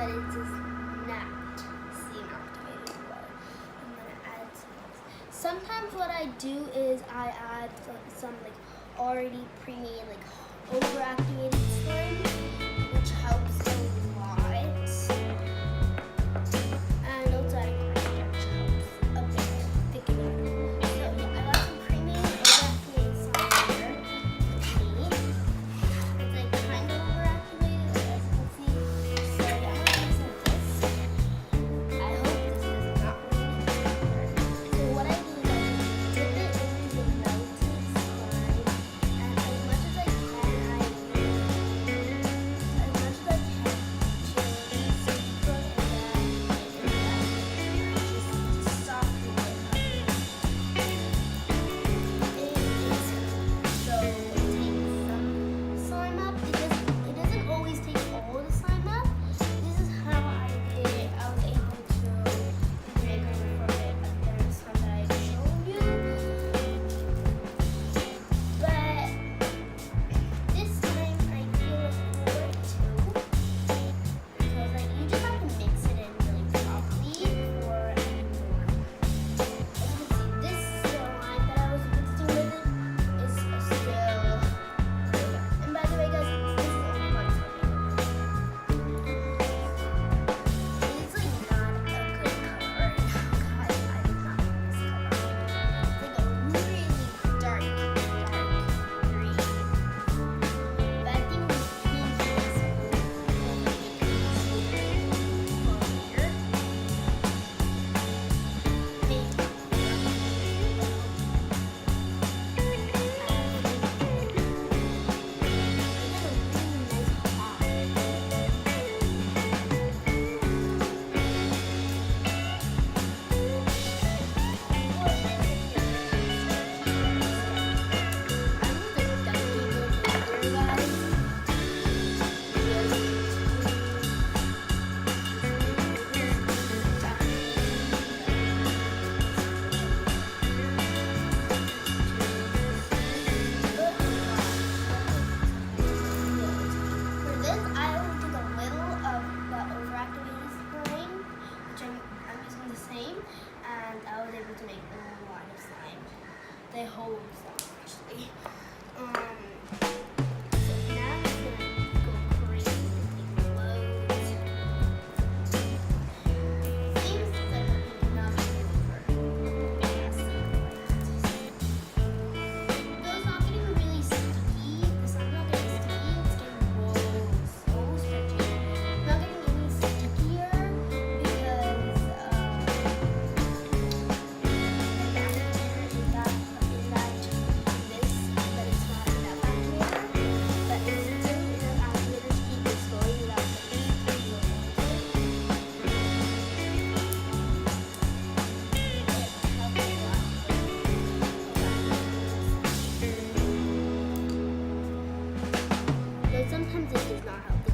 but it does not seem activated well. I'm gonna add some else. Sometimes what I do is I add some like already pre-made like overactivated slime, which helps a lot. And also adding cornstarch helps a bit thicken it. So yeah, I got some pre-made overactivated slime here with me. It's like kind of overactivated, as you can see. So yeah, I'm gonna use this. I hope this does not really hurt. So what I do is I dip it into the melted slime, and as much as I can, just soften it up. So take some slime up. It doesn't always take all the slime up. This is how I did it. I was able to make a from it a better slime that I've shown you. But this time I feel like more too. Because like you just have to mix it in really properly for it to more. As you can see, this slime that I was mixing with it is still good. And by the way, guys, this is only one tomato. It's like not a good color right now, guys. I did not like this color. It's like a really dark green. But I think this pink is For this, I only took a little of the overactivated slime, which I'm using the same, and I was able to make a lot of slime. The whole slime, actually. So now I'm gonna go crazy and take loads. Things that are not good for messy like this. Though it's not getting really sticky, the slime's not getting sticky, it's getting so stretchy. It's not getting any stickier because the activator is that this, but it's not in that activator. But it's still in the activator to keep it slowing without sticking. But sometimes it does not help